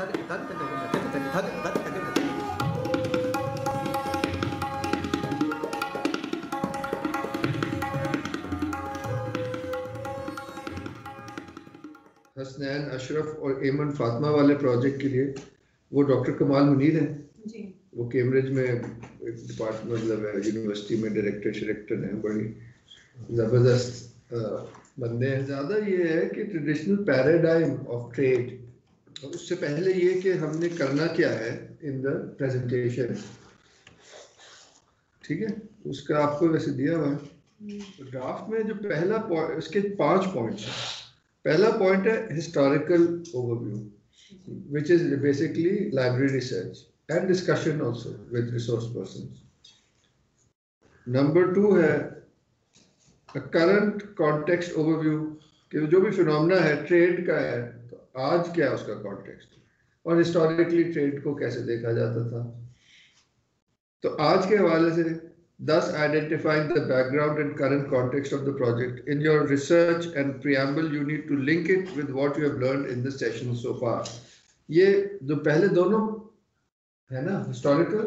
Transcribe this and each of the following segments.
हसनैन अशरफ और एमन फातिमा वाले प्रोजेक्ट के लिए वो डॉक्टर कमाल मुनीर हैं जी। वो कैम्ब्रिज में एक डिपार्टमेंट मतलब यूनिवर्सिटी में डायरेक्टर हैं, बड़ी ज़बरदस्त बंदे हैं। ज़्यादा ये है कि ट्रेडिशनल पैराडाइम ऑफ ट्रेड, उससे पहले ये कि हमने करना क्या है इन द प्रेजेंटेशन, ठीक है, उसका आपको वैसे दिया हुआ है ड्राफ्ट में। जो पहला पॉइंट, उसके 5 पॉइंट्स हैं। पहला पॉइंट है historical overview, which is basically library research and discussion also with resource persons. Number 2 है a current context overview, कि जो भी फिनोमेना है ट्रेड का है तो आज क्या है उसका कॉन्टेक्स्ट, और हिस्टोरिकली ट्रेड को कैसे देखा जाता था। तो आज के हवाले से thus identifying the background and current context of the project. In your research and preamble, you need to link it with what you have learned in the session so far. ये जो पहले दोनों है ना, हिस्टोरिकल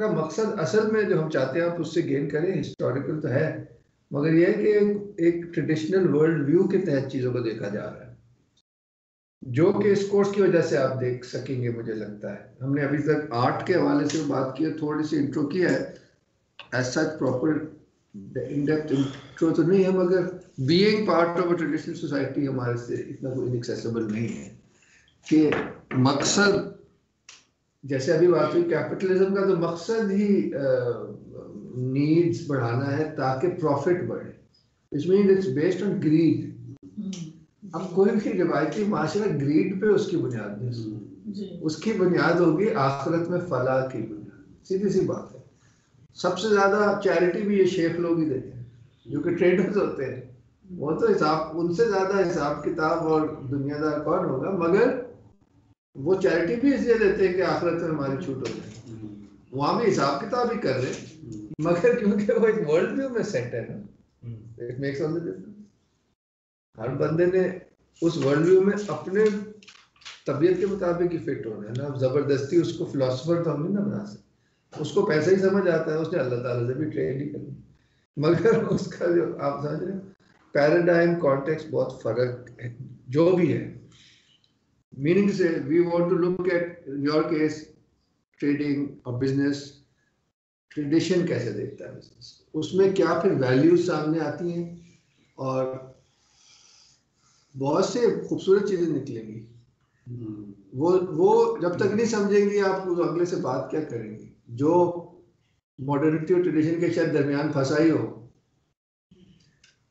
का मकसद असल में जो हम चाहते हैं आप उससे गेन करें, हिस्टोरिकल तो है, मगर ये है कि एक ट्रेडिशनल वर्ल्ड व्यू के तहत चीज़ों को देखा जा रहा है, जो कि इस कोर्स की वजह से आप देख सकेंगे। मुझे लगता है हमने अभी तक आर्ट के हवाले से बात की है, थोड़ी सी इंट्रो की है, as such proper in-depth intro तो नहीं है, मगर being part of a traditional society हमारे से इतना कोई inaccessible नहीं है कि मकसद, जैसे अभी बात हुई कैपिटलिज्म का, तो मकसद ही नीड्स बढ़ाना है ताकि प्रॉफिट बढ़े, which means it's based on greed। अब कोई भी रिवायती माशरा ग्रीड पे उसकी बुनियाद नहीं, उसकी बुनियाद होगी आखिरत में फलाह की बुनियाद, सीधी सी बात है। सबसे ज्यादा चैरिटी भी ये शेख लोग ही देते हैं जो कि ट्रेडर्स होते हैं, वो तो हिसाब, उनसे ज्यादा हिसाब किताब और दुनियादार कौन होगा, मगर वो चैरिटी भी इसलिए देते हैं कि आखिरत में हमारी छूट हो जाए। वहां भी हिसाब किताब ही कर रहे हैं, मगर क्योंकि वो एक वर्ल्ड व्यू में सेट है ना, it makes all the difference. हर बंदे ने उस वर्ल्ड व्यू में अपने तबीयत के मुताबिक ही फिट होना है ना, जबरदस्ती उसको फिलोसफर तो हम नहीं ना बना सकते। उसको पैसा ही समझ आता है, उसने अल्लाह ताला से भी ट्रेड ही करनी, मगर उसका जो आप समझ रहे हो पैराडाइम कॉन्टेक्स्ट बहुत फर्क है जो भी है। मीनिंग से we want to look at your case trading और बिजनेस, ट्रेडिशन कैसे देखता है बिजनेस, उसमें क्या फिर वैल्यूज सामने आती हैं और बहुत से खूबसूरत चीजें निकलेंगी। वो जब तक नहीं समझेंगे आप उस अगले से बात क्या करेंगे, जो मॉडर्निटी और ट्रेडिशन के शायद दरमियान फंसा ही हो।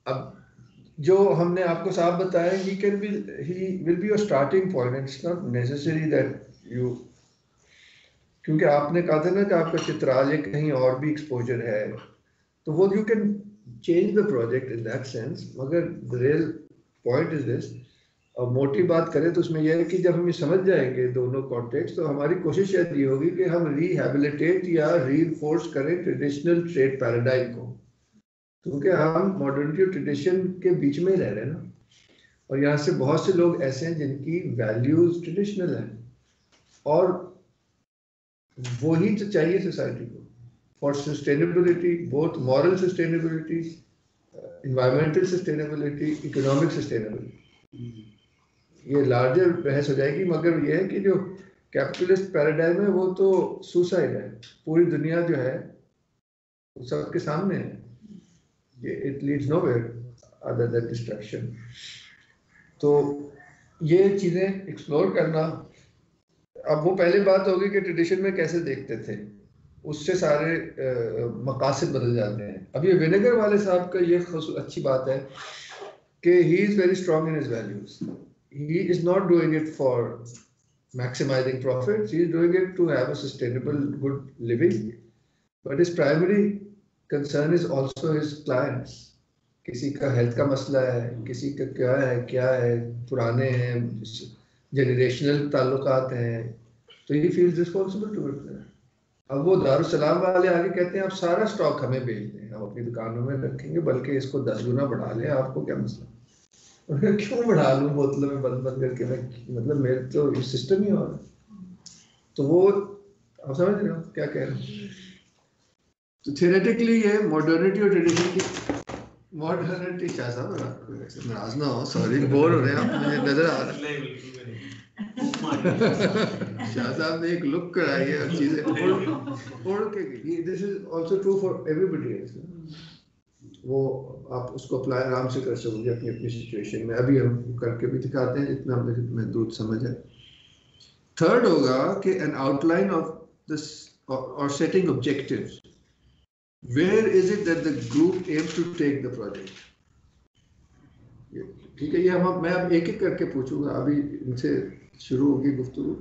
अब जो हमने आपको साफ बताया, he will be your starting point, it's not necessary that you, क्योंकि आपने कहा था ना कि आपका चित्राल या कहीं और भी एक्सपोजर है, तो वो you can change the project in that sense, मगर the real point is this. और मोटी बात करें तो उसमें यह है कि जब हम ये समझ जाएंगे दोनों कॉन्टेक्स्ट, तो हमारी कोशिश ये होगी कि हम रिहैबिलिटेट या रीइंफोर्स करें ट्रेडिशनल ट्रेड पैराडाइम को, क्योंकि हम मॉडर्निटी और ट्रेडिशन के बीच में ही रह रहे हैं ना, और यहाँ से बहुत से लोग ऐसे हैं जिनकी वैल्यूज ट्रेडिशनल हैं, और वही तो चाहिए सोसाइटी को for sustainability, both moral sustainability, environmental sustainability, economic sustainability. ये लार्जर बहस हो जाएगी, मगर ये है कि जो कैपिटलिस्ट पैराडाइम है वो तो सुसाइड है, पूरी दुनिया जो है वो सबके सामने है, it leads nowhere other than destruction. तो ये चीज़ें एक्सप्लोर करना, अब वो पहले बात होगी कि ट्रेडिशन में कैसे देखते थे, उससे सारे मकासद बदल जाते हैं। अब ये विनेगर वाले साहब का ये अच्छी बात है कि he is very strong in his values, he is not doing it for maximizing profits, he is doing it to have a sustainable good living, but his primary concern is also his clients। किसी का health का मसला है, किसी का क्या है, पुराने हैं, जनरेशनल ताल्लुकात हैं, तो he feels responsible to it। अब वो दारुसलाम वाले आगे कहते हैं आप सारा स्टॉक हमें बेच दें, हम अपनी दुकानों में रखेंगे, बल्कि इसको 10 गुना बढ़ा लें, आपको क्या मसला। और क्यों बढ़ा लूं बोतलों में बंद बंद करके, मैं मतलब मेरे तो सिस्टम ही और तो वो आप समझ रहे हो क्या कह रहे हैं। तो थियोरेटिकली ये मॉडर्निटी और ट्रेडिशन की मॉडर्निटी शाह साहब नाराज ना हो, सॉरी बोर हो रहे हैं आप, मुझे नजर आ रहा है। शाह साहब ने एक लुक कराई है और चीजें उड़ के, this is also true for everybody else. वो आप उसको अप्लाई आराम से कर सकोगे अपनी अपनी सिचुएशन में। अभी हम करके भी दिखाते हैं जितना मेरे महदूद समझ है। थर्ड होगा कि एन आउटलाइन ऑफ दिस और setting objectives, where is it that the group aims to take the project. ठीक है, ये मैं अब एक एक करके पूछूंगा, अभी इनसे शुरू होगी गुफ्तगू।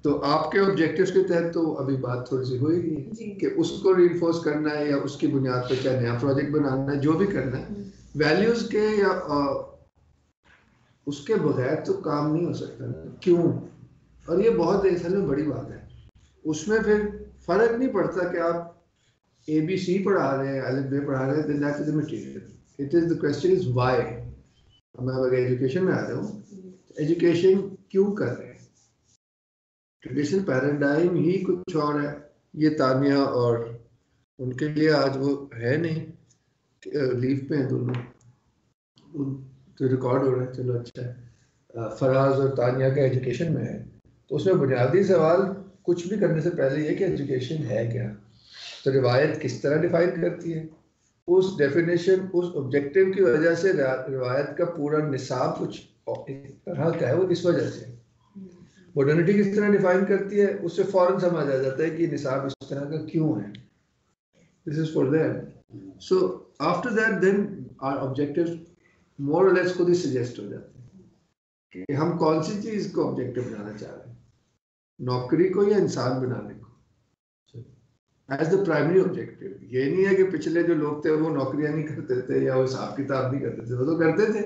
तो आपके ऑब्जेक्टिव्स के तहत तो अभी बात थोड़ी सी होगी कि उसको रिइंफोर्स करना है या उसकी बुनियाद पर क्या नया प्रोजेक्ट बनाना है, जो भी करना है वैल्यूज के या उसके बगैर तो काम नहीं हो सकता ना। क्यों? और ये बहुत असल में बड़ी बात है। उसमें फिर फर्क नहीं पड़ता कि आप ABC पढ़ा रहे हैं, अलग बे पढ़ा रहे हैं, then that is the material. It is the question is why. मैं अगर एजुकेशन में आ रहा हूँ, एजुकेशन क्यों कर रहे हैं? ट्रेडिशनल पैराडाइम ही कुछ और है। ये तानिया और उनके लिए आज वो है नहीं, लीव पे हैं दोनों, तो रिकॉर्ड हो रहा है, चलो अच्छा है। फराज और तानिया का एजुकेशन में है, तो उसमें बुनियादी सवाल कुछ भी करने से पहले ये कि एजुकेशन है क्या, तो रिवायत किस तरह डिफाइन करती है, उस डेफिनेशन उस ऑब्जेक्टिव की वजह से रिवायत का पूरा निसाब कुछ तरह का है, वो इस वजह से। मॉडर्निटी किस तरह डिफाइन करती है, उससे फौरन समझ आ जाता है कि निसाब इस तरह का क्यों है। This is for them. So after that then our objectives more और लेस खुद ही सजेस्ट हो जाते हैं कि हम कौन सी चीज को ऑब्जेक्टिव बनाना चाह रहे हैं, नौकरी को या इंसान बनाने को, एज द प्राइमरी ऑब्जेक्टिव। ये नहीं है कि पिछले जो लोग थे वो नौकरियां नहीं करते थे या वो हिसाब किताब नहीं करते थे, वो तो करते थे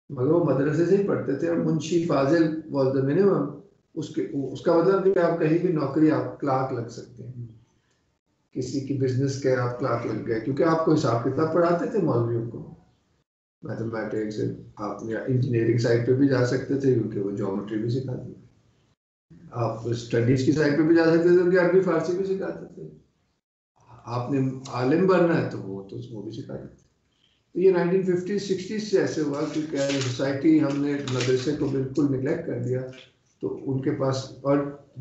मगर वो मदरसे से ही पढ़ते थे और मुंशी फाजिल वाज द मिनिमम। उसका मतलब नहीं कि आप कहीं भी नौकरी आप क्लार्क लग सकते हैं, किसी की बिजनेस के आप क्लार्क लग गए क्योंकि आपको हिसाब किताब पढ़ाते थे मौलवियों को, मैथमेटिक्स, आप इंजीनियरिंग साइड पे भी जा सकते थे क्योंकि वो ज्योमेट्री भी सिखाते थे, आप स्टडीज की साइड पे भी जा सकते थे क्योंकि अरबी फारसी भी सिखाते थे, आपने आलिम बनना है तो वो भी सिखाते थे। तो ये 1950s 60s से ऐसे हुआ कि सोसाइटी हमने मदरसे को बिल्कुल निगलेक्ट कर दिया, तो उनके पास। और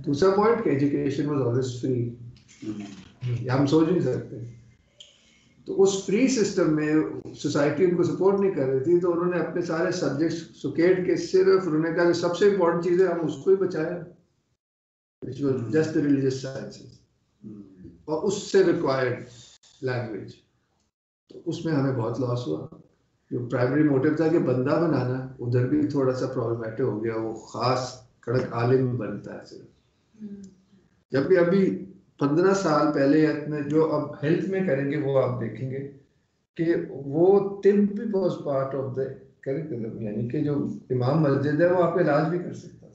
दूसरा पॉइंट कि एजुकेशन वाज ऑलवेज फ्री, हम सोच नहीं सकते। तो उस फ्री सिस्टम में सोसाइटी उनको सपोर्ट नहीं कर रही थी, तो उन्होंने अपने सारे सब्जेक्ट्स सुकेट के सिर्फ उन्होंने कहा कि सबसे इंपॉर्टेंट चीज़ है हम उसको ही बचाएं, which was just the religious sciences, और उससे रिक्वायर्ड लैंग्वेज। तो उसमें हमें बहुत लॉस हुआ। जो प्राइमरी मोटिव था कि बंदा बनाना, उधर भी थोड़ा सा प्रॉब्लमेटिक हो गया, वो खास कड़क आलिम बनता है सिर्फ। जबकि अभी 15 साल पहले में जो अब हेल्थ में करेंगे वो आप देखेंगे कि वो तिब भी was part of the curriculum, यानी कि जो इमाम मस्जिद है वो आपका इलाज भी कर सकता है।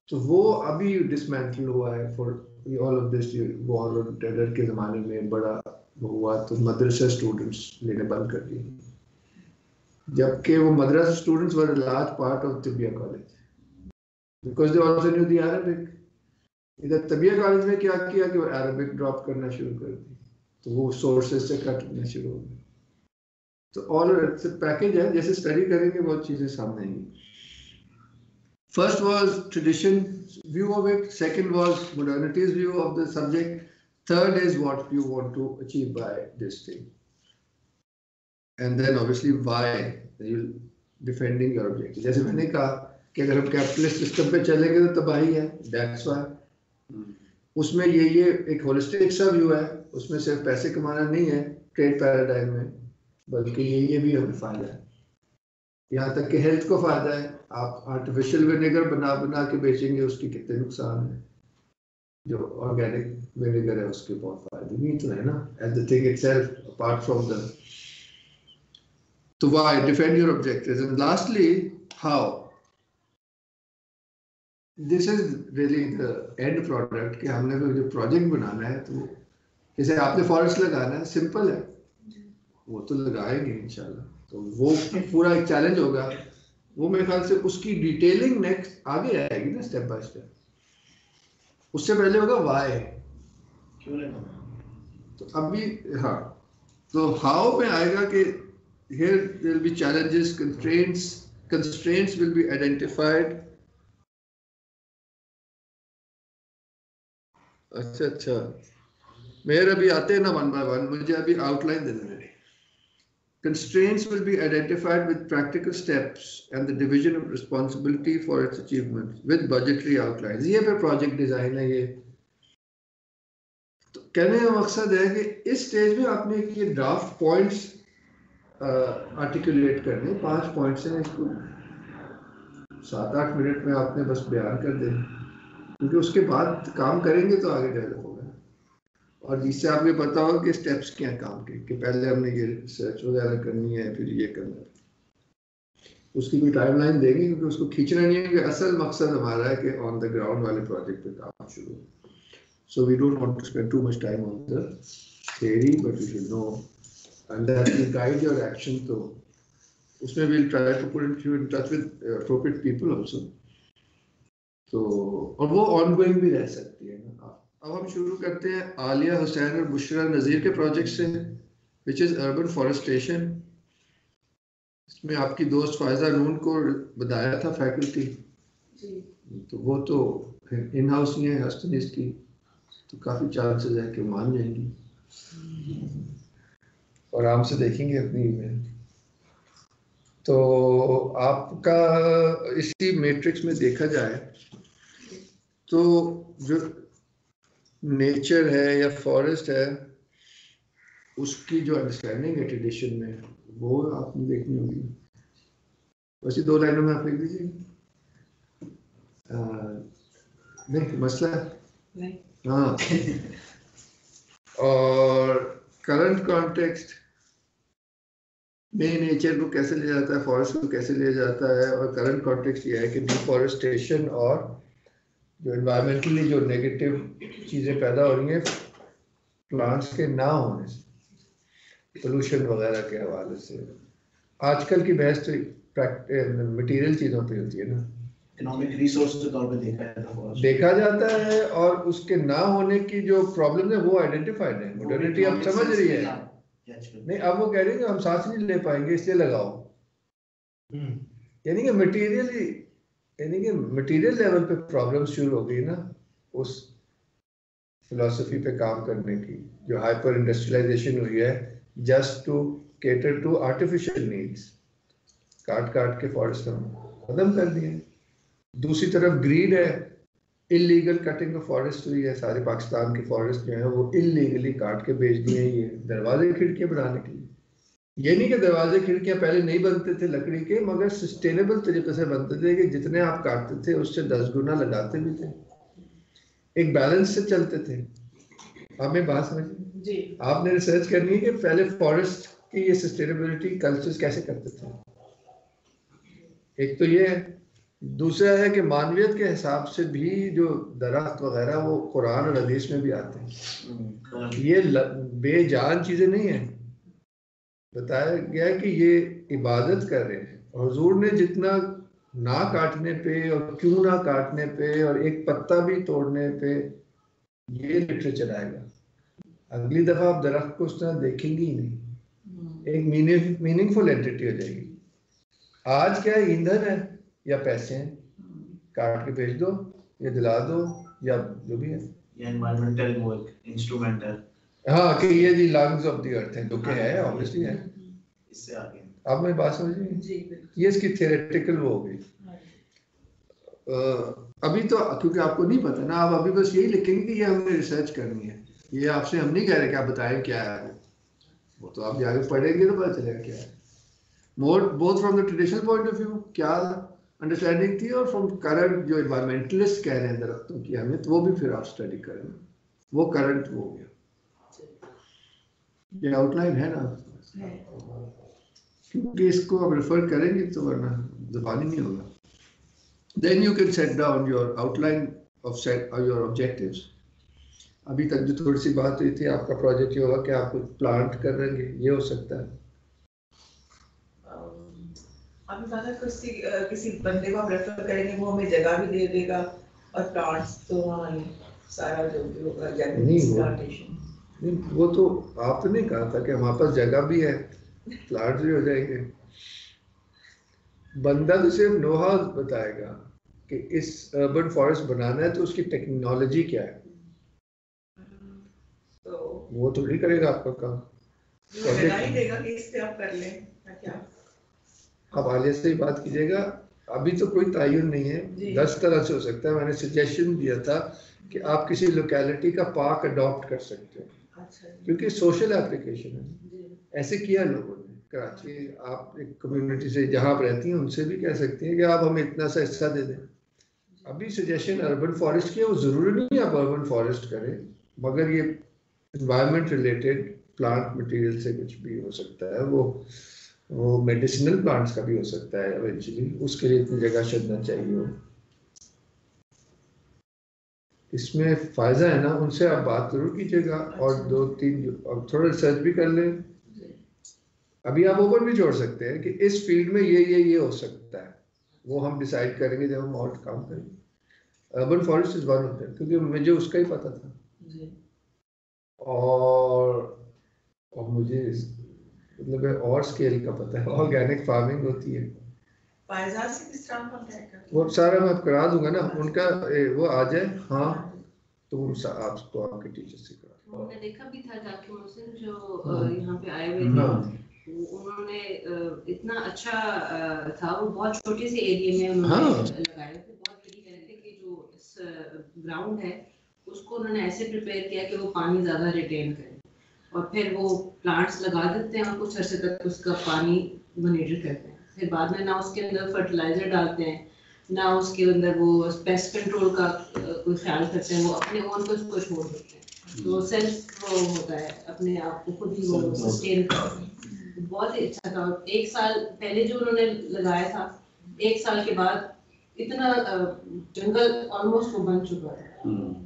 तो वो अभी डिसमेंटल हुआ है for all of this war और टेरर के ज़माने में बड़ा हुआ, तो मदरसा स्टूडेंट्स लेने बंद कर दिए, जबकि वो मदरसा students were a large part of Tibbia college because they also knew the Arabic. इधर तिबिया कॉलेज में क्या किया कि वो अरबिक ड्रॉप करना शुरू कर दी, तो वो सोर्सेज से कट होना शुरू हो गया। तो ऑल पैकेज है, जैसे स्टडी करेंगे बहुत चीज़ें सामने आएंगी। First was tradition view of it, second was modernity's view of the subject, third is what you want to achieve by this thing, and then obviously why you defending your objective. जैसे मैंने कहा कि अगर हम capitalist system पे चलेंगे तो तबाही है, that's why। उसमें ये एक होलिस्टिक सा व्यू है, उसमें सिर्फ पैसे कमाना नहीं है ट्रेड पैराडाइम में, बल्कि ये भी हमें फायदा है, यहाँ तक कि हेल्थ को फायदा है। आप आर्टिफिशियल विनेगर बना बना के बेचेंगे, उसके कितने नुकसान है, जो ऑर्गेनिक विनेगर है उसके बहुत फायदे भी तो है ना, as the thing itself apart from the. तो why defend your objectives, and lastly how. This is really the end product कि हमने जो प्रोजेक्ट बनाना है, तो जैसे आपने फॉरेस्ट लगाना है, सिंपल है, वो तो लगाएंगे इंशाल्लाह। तो वो पूरा एक चैलेंज होगा, वो मेरे ख्याल से उसकी डिटेलिंग नेक्स्ट आगे आएगी ना, स्टेप बाय स्टेप। उससे पहले होगा वाई, क्यों लेना। तो अभी हाँ, तो हाउ में आएगा कि here there will be challenges, constraints will be identified। अच्छा मेरे अभी आते हैं ना वन बाय वन, मुझे अभी आउटलाइन दे देना। Constraints will be identified with practical steps and the division of responsibility for its achievement with budgetary outlines। ये पे प्रोजेक्ट डिजाइन है। ये तो कहने का मकसद है कि इस स्टेज में आपने ये ड्राफ्ट पॉइंट्स आर्टिकुलेट करने, 5 पॉइंट्स हैं, इसको 7-8 मिनट में आपने बस बयान कर देना, क्योंकि उसके बाद काम करेंगे तो आगे डेवलप होगा। और जिससे आपको पता हो कि स्टेप्स क्या हैं काम के, कि पहले हमने ये रिसर्च वगैरह करनी है, फिर ये करना है, उसकी कोई टाइमलाइन देंगे, क्योंकि उसको खींचना नहीं है। कि असल मकसद हमारा है कि ऑन द ग्राउंड वाले प्रोजेक्ट पे काम शुरू हो। So we don't want to spend too much time on the theory, but you should know and that will guide your action. तो उसमें we'll try to put you in touch with appropriate people also। तो और वो ongoing भी रह सकती है ना। अब हम शुरू करते हैं आलिया हुसैन और बुशरा नज़ीर के प्रोजेक्ट से, which is urban forestation। इसमें आपकी दोस्त फायजा नून को बताया था फैकल्टी, तो वो तो इन हाउस ही है हस्टनीज की, तो काफ़ी चांसेस है कि मान जाएंगी और आराम से देखेंगे अपनी ईमेल। तो आपका इसी मैट्रिक्स में देखा जाए तो जो नेचर है या फॉरेस्ट है, उसकी जो अंडरस्टैंडिंग है ट्रेडिशन में, वो आपने देखनी होगी। वैसे 2 लाइनों में आप लिख दीजिए। नहीं मसला नहीं, हाँ। और करंट कॉन्टेक्स्ट में नेचर को कैसे ले जाता है, फॉरेस्ट को कैसे ले जाता है, और करंट कॉन्टेक्स्ट ये है कि डिफॉरेस्टेशन और जो एनवायरमेंटली जो नेगेटिव चीज़ें पैदा हो रही हैं प्लांट्स के ना होने से, पोल्यूशन वगैरह के हवाले से। आजकल की बहस तो मटेरियल चीज़ों पे होती है ना, इकोनॉमिक रिसोर्स के तौर पे देखा जाता है, और उसके ना होने की जो प्रॉब्लम है वो आइडेंटिफाइड है। मॉडर्निटी अब समझ रही है, नहीं अब वो कह रही है कि हम सांस नहीं ले पाएंगे इसलिए लगाओ। यानी कि मटेरियल लेवल पे प्रॉब्लम शुरू हो गई ना उस फिलॉसफी पे काम करने की, जो हाइपर इंडस्ट्रियलाइजेशन हुई है just to cater to artificial needs. काट के फॉरेस्ट हम खत्म कर दिए। दूसरी तरफ ग्रीड है, इलीगल कटिंग ऑफ फॉरेस्ट हुई है। सारे पाकिस्तान के फॉरेस्ट जो है वो इलीगली काट के बेच दिए हैं, ये दरवाजे खिड़कियां बनाने के लिए। ये नहीं कि दरवाजे खिड़कियां पहले नहीं बनते थे लकड़ी के, मगर सस्टेनेबल तरीके से बनते थे कि जितने आप काटते थे उससे 10 गुना लगाते भी थे, एक बैलेंस से चलते थे। हमें बात समझिए, आपने रिसर्च करनी है कि पहले फॉरेस्ट की ये सस्टेनेबिलिटी कल्चर्स कैसे करते थे। एक तो ये है, दूसरा है कि मानवियत के हिसाब से भी जो दरख्त वगैरह वो कुरान और हदीस में भी आते हैं। ये बेजान चीजें नहीं है, बताया गया है कि ये इबादत कर रहे हैं। हुजूर ने जितना ना काटने पे और क्यों ना काटने पे और एक पत्ता भी तोड़ने पे ये लिटरेचर आएगा। अगली दफा आप दरख्त को उस तरह देखेंगे ही नहीं, एक मीनिंगफुल एंटिटी हो जाएगी। आज क्या है, ईंधन है या पैसे हैं, काट के बेच दो या दिला दो या जो भी है, या एनवायरमेंटल वो इंस्ट्रूमेंट है। हाँ कि ये जी लंग्स ऑफ द अर्थ है, जो कि है ऑब्वियसली है। इससे आगे आप मेरी बात समझिए, ये इसकी थियोरेटिकल वो हो गई। अभी तो क्योंकि आपको नहीं पता ना, आप अभी बस यही लिखेंगे कि ये हमने रिसर्च करनी है। ये आपसे हम नहीं कह रहे कि आप बताएं क्या है, वो तो आप आगे पढ़ेंगे तो पता चलेगा क्या है। Both from the traditional point of view क्या अंडरस्टैंडिंग थी, और फ्रॉम करंट जो एनवायरमेंटलिस्ट कह रहे हैं दरख्तों की अहमियत, वो भी फिर आप स्टडी करेंगे। वो करंट वो हो गया, ये आउटलाइन है ना, क्योंकि इसको आप रेफर करेंगे तो वरना ज़बानी नहीं होगा। Then you can set down your outline of your objectives, अभी तक जो थोड़ी सी बात हुई थी, आपका प्रोजेक्ट ये होगा कि आप कुछ प्लांट कर रहे हैं, ये हो सकता है। अभी पता किसी बंदे को आप रेफर करेंगे, वो हमें जगह भी दे देगा और प्लांट्स तो सारा जो भी होगा प्लांटेशन। नहीं, वो तो आपने कहा था कि हमारे पास जगह भी है, प्लांट भी हो जाएंगे। बंदा तो सिर्फ नो हाउ बताएगा कि इस अर्बन फॉरेस्ट बनाना है तो उसकी टेक्नोलॉजी क्या है, तो वो थोड़ी करेगा आपका काम। जगह ही देगा कि इस पे आप कर लें क्या। हवाले से ही बात कीजिएगा, अभी तो कोई तयन नहीं है, 10 तरह से हो सकता है। मैंने सजेशन दिया था कि आप किसी लोकेलिटी का पार्क अडॉप्ट कर सकते हो, क्योंकि सोशल एप्लीकेशन है। ऐसे किया लोगों ने कराची, आप एक कम्युनिटी से जहाँ आप रहती हैं उनसे भी कह सकती हैं कि आप हमें इतना सा हिस्सा दे दें। अभी सजेशन अर्बन फॉरेस्ट की है, वो ज़रूरी नहीं है आप अर्बन फॉरेस्ट करें, मगर ये एनवायरनमेंट रिलेटेड प्लांट मटेरियल से कुछ भी हो सकता है। वो मेडिसिनल प्लांट्स का भी हो सकता है इवेंचुअली, उसके लिए इतनी जगह छेदना चाहिए हो। इसमें फायदा है ना, उनसे आप बात जरूर कीजिएगा और 2-3 अब थोड़ा रिसर्च भी कर लें। अभी आप ओपन भी छोड़ सकते हैं कि इस फील्ड में ये हो सकता है, वो हम डिसाइड करेंगे जब हम और काम करेंगे। Urban forest is one of them, क्योंकि मुझे उसका ही पता था और मुझे मतलब और स्केल का पता है, ऑर्गेनिक फार्मिंग होती है। से किस तरह कॉन्टैक्ट करते वो सारा मैं करा दूंगा ना, उनका वो आ जाए, हाँ तो आपको आपके टीचर से करा। हमने देखा भी था जाकिर मोहसिन जो यहाँ पे आए हुए थे, उन्होंने इतना अच्छा था, वो बहुत छोटे से एरिया में उन्होंने लगाए थे। बहुत यही कह रहे थे कि जो इस ग्राउंड है उसको उन्होंने ऐसे प्रिपेयर किया कि वो पानी ज़्यादा रिटेन करे, और फिर वो प्लांट्स लगा देते हैं और कुछ अर्से तक उसका पानी मॉनिटर करते हैं। फिर बाद में ना उसके अंदर फर्टिलाइजर डालते हैं, ना उसके अंदर वो पेस्ट कंट्रोल का कोई ख्याल करते हैं, वो अपने ओन को उसको छोड़ देते हैं। तो सेल्फ वो होता है, अपने आप को खुद ही वो सस्टेन करते हैं। बहुत ही अच्छा था। 1 साल पहले जो उन्होंने लगाया था, 1 साल के बाद इतना जंगल ऑलमोस्ट वो बन चुका था।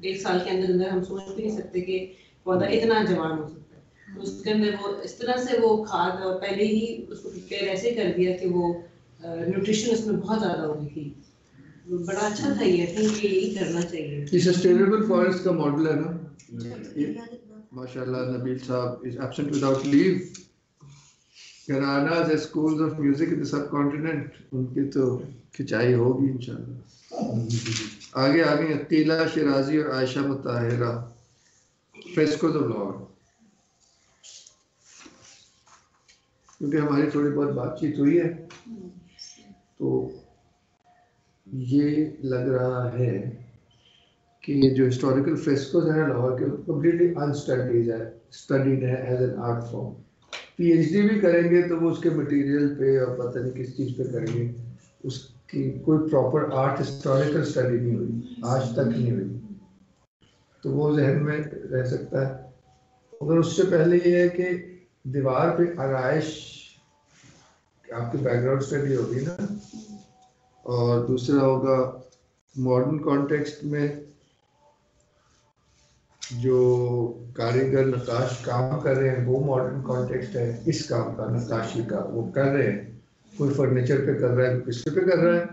1 साल के अंदर अंदर हम सोच भी नहीं सकते कि पौधा इतना जवान हो सकता है। तो उसके अंदर वो इस तरह से वो खाद पहले ही उसको प्रिपेयर ऐसे कर दिया कि वो न्यूट्रिशन उसमें बहुत ज़्यादा होगी थी। बड़ा अच्छा था ये, थिंक यही करना चाहिए। ये सस्टेनेबल फॉरेस्ट का मॉडल है ना, माशाल्लाह। नबील साहब is absent without leave. Ghana's schools of music in the subcontinent, उनकी तो खिंचाई होगी इंशाल्लाह। आगे अतीला शिराजी और आयशा मुताहिरा, फ्रेस्को द व्लॉग। क्योंकि हमारी थोड़ी बहुत बातचीत हुई है तो ये लग रहा है कि जो हिस्टोरिकल फ्रेस्कोज है लाहौर के, कम्प्लीटली स्टडीड है as an art form. PhD भी करेंगे तो वो उसके मटेरियल पे और पता नहीं किस चीज़ पे करेंगे, उसकी कोई प्रॉपर आर्ट हिस्टोरिकल स्टडी नहीं हुई, आज तक नहीं हुई। तो वो जहन में रह सकता है। अगर उससे पहले ये है कि दीवार पे आराइश, आपकी बैकग्राउंड स्टडी होगी ना, और दूसरा होगा मॉडर्न कॉन्टेक्स्ट में जो कारीगर नक्काश काम कर रहे हैं, वो मॉडर्न कॉन्टेक्स्ट है इस काम का, नक्काशी का वो कर रहे हैं। कोई फर्नीचर पे कर रहा है, किसी पे कर रहा है।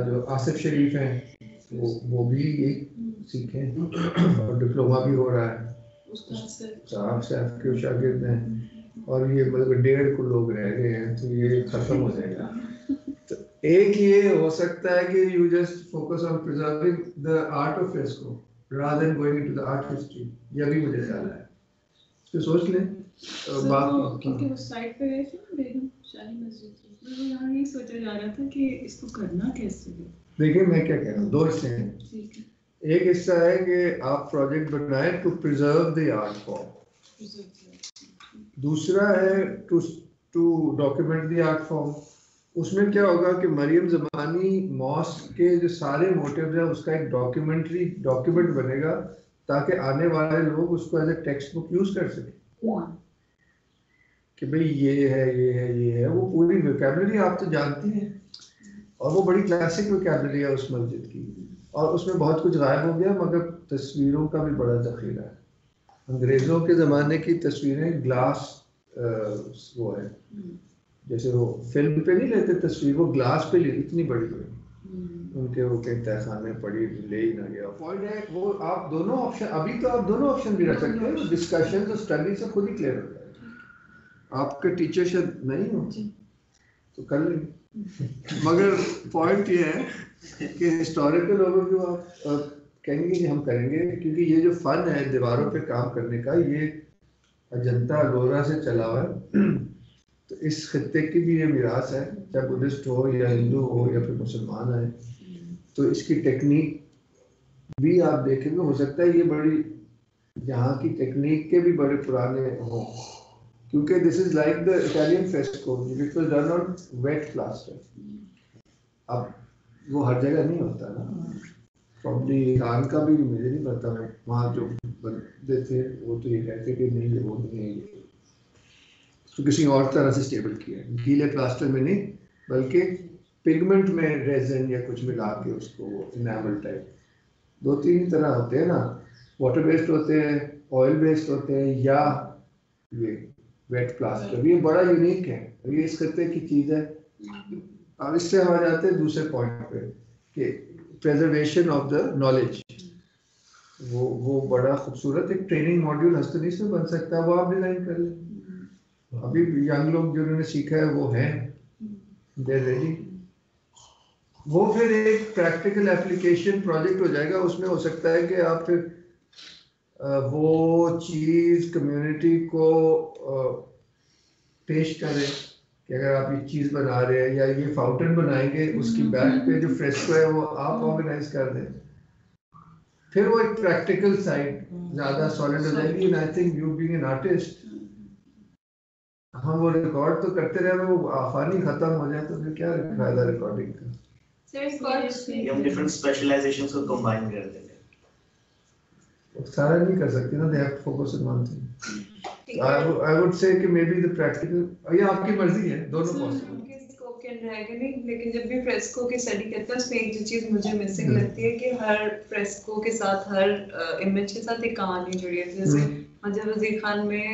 जो आसिफ शरीफ हैं वो भी यही सीखे और डिप्लोमा भी हो रहा है, साहब से आपके शागिर्द हैं। और ये मतलब 1.5 को लोग रह गए हैं, तो ये खत्म हो जाएगा। तो एक ये हो सकता है कि you just focus on preserving the art of fresco rather than going into the art history। ये भी मुझे ख्याल है, इसको सोच लें। क्योंकि उस साइड पे गए थे ना बेगम शाही मस्जिद, तो यहाँ ये सोचा जा रहा था कि इसको करना कैसे है। देखिए मैं क्या कह रहा हूँ, 2 हिस्से हैं। एक हिस्सा है कि आप प्रोजेक्ट बनाएं to preserve the art form, दूसरा है to document the art form. उसमें क्या होगा कि मरियम ज़मानी मॉस्क के जो सारे मोटिव्स हैं उसका एक डॉक्यूमेंट बनेगा, ताकि आने वाले लोग उसको as a textbook use कर सकें कि भाई ये है। वो पूरी वोकैबुलरी आप तो जानती हैं, और वो बड़ी क्लासिक वोकैबुलरी है उस मस्जिद की। और उसमें बहुत कुछ गायब हो गया, मगर तस्वीरों का भी बड़ा ज़ख़ीरा है। अंग्रेज़ों के ज़माने की तस्वीरें ग्लास वो है, जैसे वो फिल्म पे नहीं लेते तस्वीर, वो ग्लास पे ली, इतनी बड़ी बड़ी, उनके वो कई तहखाने पड़ी, ले ही ना गया। पॉइंट है वो आप दोनों ऑप्शन, अभी तो आप दोनों ऑप्शन भी रख सकते हैं, डिस्कशन तो स्टडी से खुद ही क्लियर हो जाएगा। आपके टीचर शायद नहीं हो तो कर लेंगे, मगर पॉइंट ये है कि हिस्टोरिकल ओवरव्यू आप कहेंगे कि हम करेंगे, क्योंकि ये जो फन है दीवारों पे काम करने का, ये अजंता अलोरा से चला हुआ है। तो इस खत्ते की भी ये विरासत है, चाहे बुद्धिस्ट हो या हिंदू हो या फिर मुसलमान है। तो इसकी टेक्निक भी आप देखेंगे, हो सकता है ये बड़ी यहाँ की टेक्निक के भी बड़े पुराने हों, क्योंकि this is like the Italian fresco which was done on wet plaster. अब वो हर जगह नहीं होता ना, प्रॉब्ली ईरान का भी मुझे नहीं पता, वहाँ जो बंदे थे वो तो ये कहते कि नहीं ये वो नहीं है, ये तो किसी और तरह से स्टेबल किया है, गीले प्लास्टर में नहीं, बल्कि पिगमेंट में रेजिन या कुछ मिला के उसको इनामल टाइप, दो तीन तरह होते हैं ना, वाटर बेस्ड होते हैं, ऑयल बेस्ड होते हैं, या ये वेट प्लास्टर। ये बड़ा यूनिक है, ये इस खत्ते की चीज़ है। अब इससे हम आ जाते हैं दूसरे पॉइंट पे कि प्रेजर्वेशन ऑफ द नॉलेज, वो बड़ा खूबसूरत एक ट्रेनिंग मॉड्यूल हस्तनीस में बन सकता है, वो आप डिज़ाइन कर लें। अभी यंग लोग जिन्होंने सीखा है वो हैं, दे रेडी। वो फिर एक प्रैक्टिकल एप्लीकेशन प्रोजेक्ट हो जाएगा, उसमें हो सकता है कि आप फिर वो चीज़ कम्युनिटी को पेश करें कि अगर आप ये चीज़ बना रहे हैं या ये फाउंटेन बनाएंगे, उसकी बैक पे जो फ्रेस्को है वो आप ऑर्गेनाइज कर दें। फिर वो एक प्रैक्टिकल साइड ज़्यादा सॉलिड हो जाएगी। And I think you being an artist, हम वो रिकॉर्ड तो करते रहे, वो आसानी खत्म हो जाए तो फिर क्या फायदा रिकॉर्डिंग का। हम डिफरेंट स्पेशलाइजेशंस को कंबाइन कर देंगे, सारा नहीं कर सकते ना, they have to focus on one thing. I would say कि मे बी द प्रैक्टिकल, ये आपकी मर्जी है, दोनों पॉसिबल रहेगा नहीं। लेकिन जब भी फ्रेस्को की स्टडी करता है उसमें एक जो चीज़ मुझे मिसिंग लगती है कि हर फ्रेस्को के साथ, हर इमेज के साथ एक कहानी जुड़ी है। जैसे हज़रत वज़ीर खान में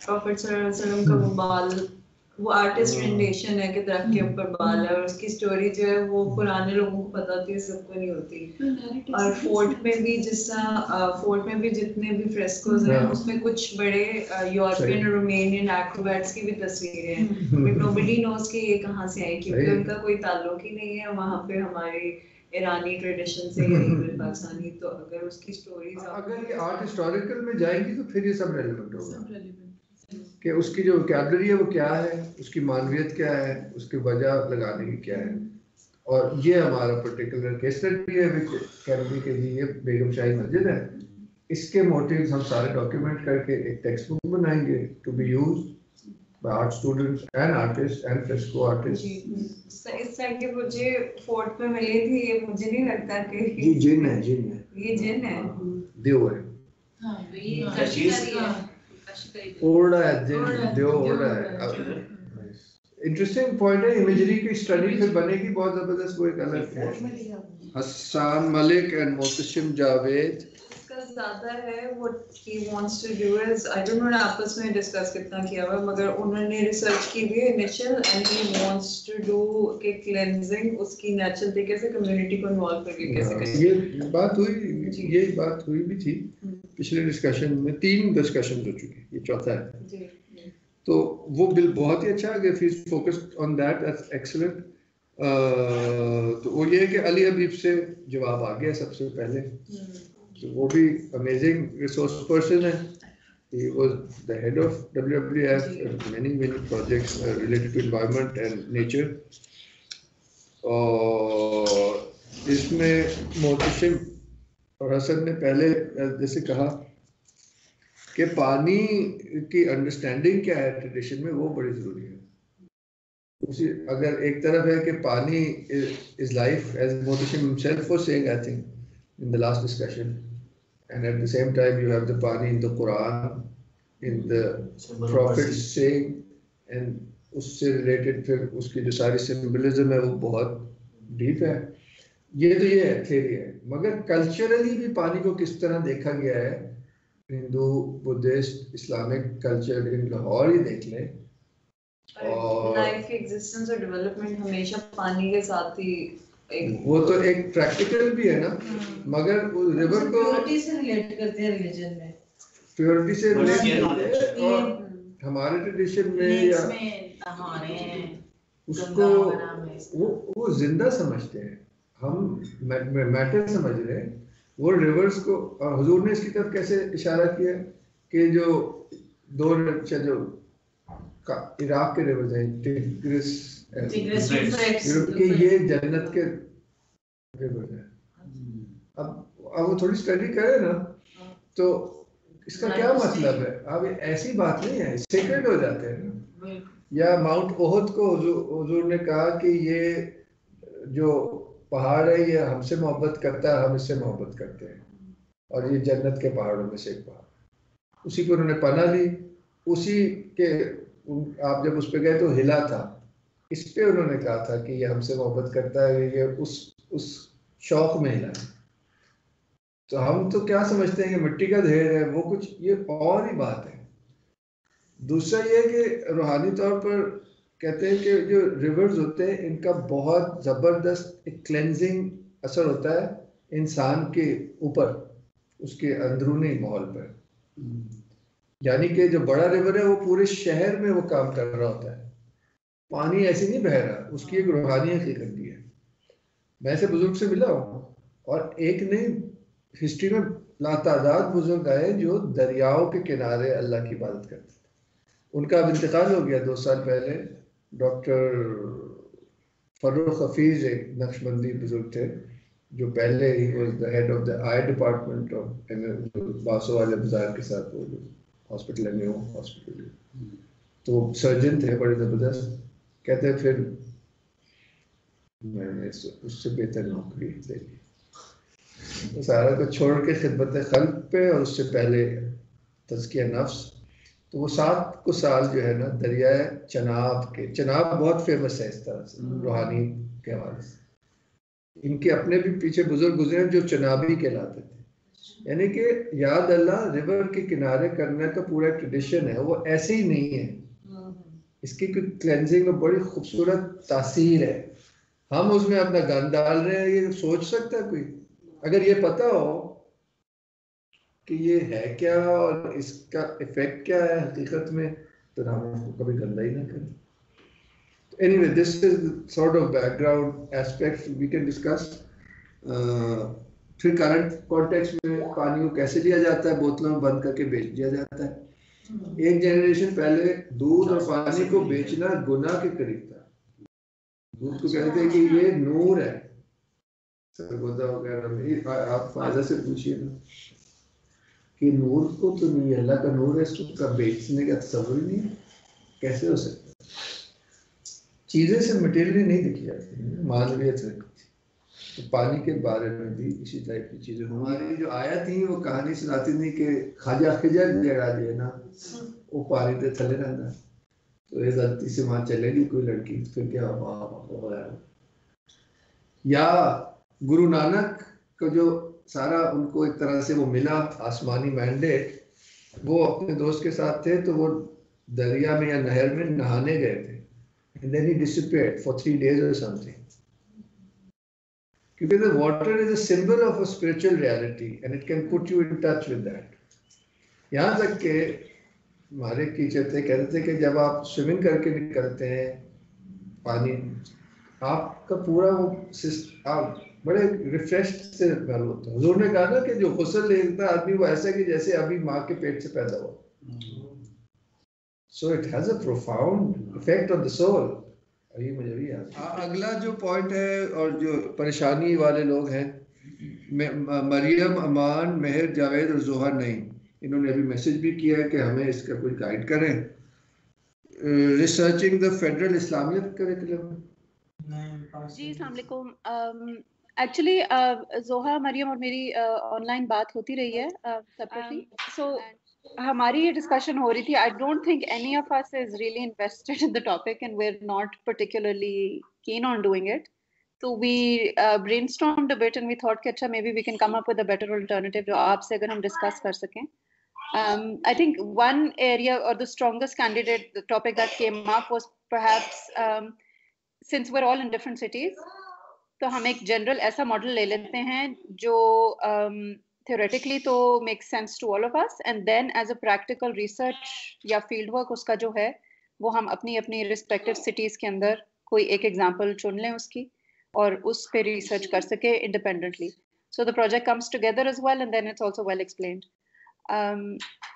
प्रॉफेट सल्लल्लाहु अलैहि वसल्लम का वो बाल, वो आर्टिस्ट रेंडेशन है कि दरख्त के ऊपर बाल है, और उसकी स्टोरी जो है वो पुराने लोगों को पता होती है, सबको नहीं होती। और फोर्ट में भी फोर्ट में भी जितने भी फ्रेस्कोज हैं उसमें कुछ बड़े यूरोपियन और रोमानियन एक्रोबैट्स की भी तस्वीरें हैं, बट नोबडी नोज कि ये कहाँ से आई, क्योंकि उनका कोई ताल्लुक ही नहीं है वहाँ पे हमारे ईरानी ट्रेडिशन से या इवन पाकिस्तानी। तो अगर उसकी स्टोरीज, अगर ये आर्ट हिस्टोरिकल में जाएगी तो फिर ये सब रेलेवेंट होगा कि उसकी जो वोकैबुलरी है वो क्या है, उसकी मानवियत क्या है, उसकी वजह लगाने की क्या है। और ये हमारा पर्टिकुलर केस स्टडी है कैमरी के लिए, बेगम शाही मस्जिद है, इसके मोटिव्स हम सारे डॉक्यूमेंट करके एक टेक्स्ट बुक बनाएंगे to be used by art students and artist and fresco artist. इस तरह के मुझे फोर्ट में मिली थी, ये मुझे नहीं लगता कि ये जिन है, ये जिन है, देव है। हां ये चीज ओड़ा है, देव ओड़ा है। इंटरेस्टिंग पॉइंट है, इमेजरी की स्टडी फिर बनेगी बहुत जबरदस्त, वो एक अलग है। हसन मलिक एंड मोहतशिम जावेद, इसका ज्यादा है what he wants to do is, I don't know आपस में डिस्कस कितना किया हुआ, मगर उन्होंने रिसर्च की भी initial, and he wants to do के क्लेंजिंग उसकी नेचुरल तरीके से कम्युनिटी को इन्वॉल्व करके कैसे करें। ये बात हुई भी थी पिछले डिस्कशन में, 3 डिस्कशन हो चुके, ये चौथा है जी। तो वो बिल बहुत ही अच्छा है, अगर फिर focused on that, that's excellent. तो वो ये है कि अली हबीब से जवाब आ गया सबसे पहले, तो वो भी अमेजिंग रिसोर्स पर्सन है। He was the head of WWF and many projects related to environment and nature। और इसमें मोहतशिम और हसन ने पहले जैसे कहा कि पानी की अंडरस्टैंडिंग क्या है ट्रेडिशन में, वो बड़ी ज़रूरी है। उसी अगर एक तरफ है कि पानी is life, as Mohtashim himself was saying, I think in the last discussion, and at the same time you have the पानी in the Quran, in the prophets saying, and उससे रिलेटेड फिर उसकी जो सारी सिंबलिज्म है वो बहुत डीप है। ये तो ये है थ्योरी है, मगर कल्चरली भी पानी को किस तरह देखा गया है, Hindu, Buddhist, Islamic culture in Lahore ही देख ले, और लाइफ की एग्जिस्टेंस और डेवलपमेंट हमेशा पानी के साथ ही वो तो एक प्रैक्टिकल भी है ना, मगर वो रिवर को प्योरिटी से रिलेट करते हैं रिलीजन में, प्योरिटी से रिलेट करते हैं, और हमारे ट्रेडिशन में या उसको वो जिंदा समझते हैं, हम मैटर समझ रहे हैं। वो रिवर्स को हुजूर ने इसकी तरफ कैसे इशारा किया कि जो दो जो इराक के रिवर्स हैं, टिग्रिस के, ये जन्नत के रिवर्स हैं। अब वो थोड़ी स्टडी करें ना, तो इसका क्या मतलब है? अब ऐसी बात नहीं है, सेक्रेड हो जाते हैं ना। या माउंट ओहद को हुजूर ने कहा कि ये जो पहाड़ है ये हमसे मोहब्बत करता है, हम इससे मोहब्बत करते हैं, और ये जन्नत के पहाड़ों में से एक पहाड़। उसी को उन्होंने पनाह ली, उसी के आप जब उस पे गए तो हिला था, इस पे उन्होंने कहा था कि ये हमसे मोहब्बत करता है, ये उस शौक में हिला है। तो हम तो क्या समझते हैं कि मिट्टी का ढेर है, वो कुछ ये और ही बात है। दूसरा ये कि रूहानी तौर पर कहते हैं कि जो रिवर्स होते हैं इनका बहुत ज़बरदस्त एक क्लेंजिंग असर होता है इंसान के ऊपर, उसके अंदरूनी माहौल पर। यानी कि जो बड़ा रिवर है वो पूरे शहर में वो काम कर रहा होता है, पानी ऐसे नहीं बह रहा, उसकी एक रूहानी हकीकत भी है। मैं ऐसे बुजुर्ग से मिला हूँ, और एक ने हिस्ट्री में लातादाद बुजुर्ग आए जो दरियाओं के किनारे अल्लाह की इबादत करते थे। उनका अब इंतकाल हो गया 2 साल पहले। डॉक्टर फर्रुख हफीज एक नक्शबंदी बुजुर्ग थे, जो पहले he was the head of the I department of बासो वाले बाजार के साथ वो हॉस्पिटल है, न्यू हॉस्पिटल, तो सर्जन थे बड़े ज़बरदस्त। कहते फिर मैंने उससे बेहतर नौकरी ले ली, तो सारा को छोड़ के खिदमत खल्क पे, और उससे पहले तज़किया नफ्स। तो वो 7 कुछ साल जो है ना दरियाए चनाब बहुत फेमस है इस तरह से रूहानी के हवाले से। इनके अपने भी पीछे बुजुर्ग गुजरे जो चनाबी कहलाते थे, यानी कि याद अल्लाह रिवर के किनारे करने का पूरा ट्रेडिशन है, वो ऐसे ही नहीं है, इसकी कोई क्लेंजिंग में बड़ी खूबसूरत तासीर है। हम उसमें अपना गंद डाल रहे हैं, ये सोच सकता है कोई? अगर ये पता हो कि ये है क्या और इसका इफेक्ट क्या है हकीकत में, तो हम उसको कभी गंदा ही ना करें। Anyway, this is sort of background aspects we can discuss. फिर करंट कॉन्टेक्स्ट में पानी को कैसे लिया जाता है, बोतलों में बंद करके बेच दिया जाता है। एक जनरेशन पहले दूध और पानी को बेचना गुनाह के करीब था। दूध को कहते हैं कि ये नूर है, सरगोदा वगैरह आप फायदा से पूछिए ना कि नूर को तो नहीं, अल्लाह का नूर है, इसका बेचने का तस्वीर नहीं है, कैसे हो सकता है? चीज़ें से मटेरियल नहीं दिखी जाती, मानवीयत है। तो पानी के बारे में भी इसी टाइप की चीज़ें। हमारी जो आयत थी वो कहानी सुनाती थी कि खाजा खिजर जड़ा जो है ना वो पानी के थले रहता, तो ये गलती से वहाँ चलेगी कोई लड़की, फिर क्या होगा। या गुरु नानक को जो सारा उनको एक तरह से वो मिला आसमानी मैंडेट, वो अपने दोस्त के साथ थे, तो वो दरिया में या नहर में नहाने गए थे, and then he disappeared for 3 days or something. Because the water is a symbol of a spiritual reality and it can put you in touch with that. यहाँ तक के हमारे टीचर थे, कहते थे कि जब आप स्विमिंग करके निकलते हैं पानी, आपका पूरा वो आप बड़े रिफ्रेश से महसूस होता है। हुजूर ने कहा ना कि जो गुस्ल लेता है आदमी वो ऐसा कि जैसे अभी माँ के पेट से पैदा हुआ। So it has a profound effect on the soul. ये मुझे भी याद। अगला जो पॉइंट है और जो परेशानी वाले लोग हैं, मरियम, अमान, मेहर, जावेद और जोहर नहीं, इन्होंने अभी मैसेज भी किया है कि हमें इसका कुछ गाइड करें। Researching the federal Islamiyat curriculum. जी अस्सलाम वालेकुम। एक्चुअली जोहा, मरियम और मेरी ऑनलाइन बात होती रही है सेपरेटली, सो हमारी ये डिस्कशन हो रही थी। I don't think any of us is really invested in the topic and we are not particularly keen on doing it, So we brainstormed a bit and we thought कि अच्छा maybe we can come up with a better alternative जो आपसे अगर हम discuss कर सकें. I think one area or the strongest candidate, the topic that came up was perhaps since we're all in different cities, तो हम एक general ऐसा model ले लेते हैं जो theoretically तो makes sense to all of us, and then as a practical research या field work उसका जो है वो हम अपनी respective cities के अंदर कोई एक example चुन लें उसकी और उस पे research कर सके independently. So the project comes together as well, and then it's also well explained.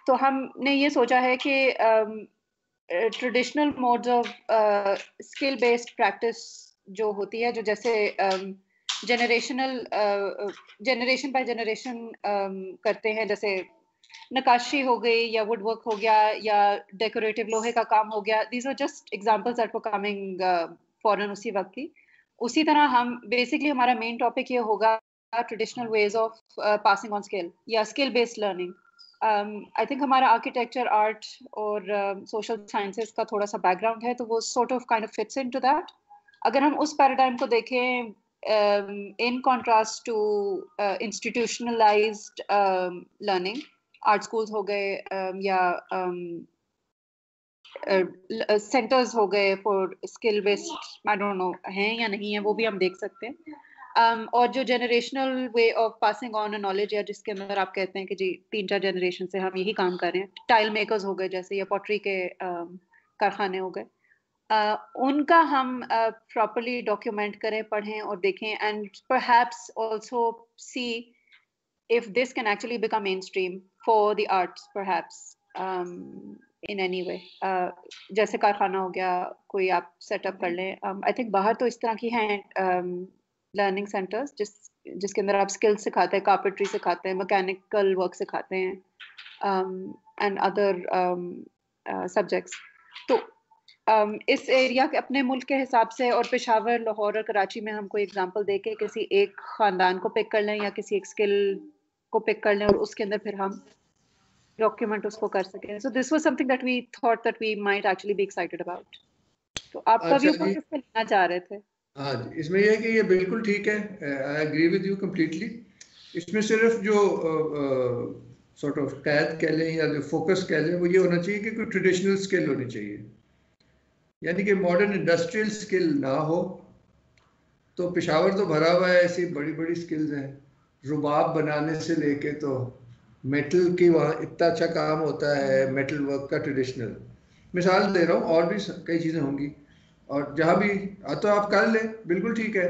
तो हमने ये सोचा है कि traditional modes of skill based practice जो होती है, जो जैसे generation by generation करते हैं, जैसे नकाशी हो गई या वुड वर्क हो गया या डेकोरेटिव लोहे का काम हो गया, these are just examples that were coming फौरन उसी वक्त की. उसी तरह हम बेसिकली हमारा मेन टॉपिक ये होगा traditional ways of passing on skill या skill based learning. I think हमारा आर्किटेक्चर, आर्ट और सोशल साइंसेस का थोड़ा सा बैकग्राउंड है, तो वो sort of kind of fits into that. अगर हम उस पैराडाइम को देखें in contrast to institutionalised learning, art schools हो गए या सेंटर्स हो गए for skill based, I don't know हैं या नहीं है, वो भी हम देख सकते हैं. और जो generational way of passing on knowledge या जिसके अंदर आप कहते हैं कि जी 3-4 जनरेशन से हम यही काम कर रहे हैं, टाइल मेकर्स हो गए जैसे या पॉटरी के कारखाने हो गए, उनका हम प्रॉपर्ली डॉक्यूमेंट करें, पढ़ें और देखें, and perhaps also C if this can actually become mainstream for the arts perhaps in any way. जैसे कारखाना हो गया, कोई आप सेटअप कर लें. आई थिंक बाहर तो इस तरह की हैं लर्निंग सेंटर्स जिसके अंदर आप स्किल सिखाते हैं, कार्पेंट्री सिखाते हैं, मैकेनिकल वर्क सिखाते हैं एंड अदर सब्जेक्ट्स. तो इस एरिया के अपने मुल्क के हिसाब से और पेशावर, लाहौर और कराची में हम कोई एग्जांपल दे के किसी एक खानदान को पिक कर लें या किसी एक स्किल को पिक कर लें और उसके अंदर फिर हम डॉक्यूमेंट उसको कर सकें. So this was something that we thought that we might actually be excited about. तो आपका व्यू किस पे लेना चाह रहे थे? हाँ, इसमें ये है कि ये बिल्कुल ठीक है, I agree with you completely. इसमें सिर्फ जो सॉर्ट ऑफ कैद कह लें या जो फोकस कह लें वो ये होना चाहिए कि कोई ट्रेडिशनल स्किल होनी चाहिए, यानी कि मॉडर्न इंडस्ट्रियल स्किल ना हो. तो पेशावर तो भरा हुआ है ऐसी बड़ी बड़ी स्किल्स हैं, रुबाब बनाने से लेके तो मेटल की वहाँ इतना अच्छा काम होता है, मेटल वर्क का ट्रेडिशनल. मिसाल दे रहा हूँ, और भी कई चीज़ें होंगी और जहाँ भी तो आप कर लें, बिल्कुल ठीक है.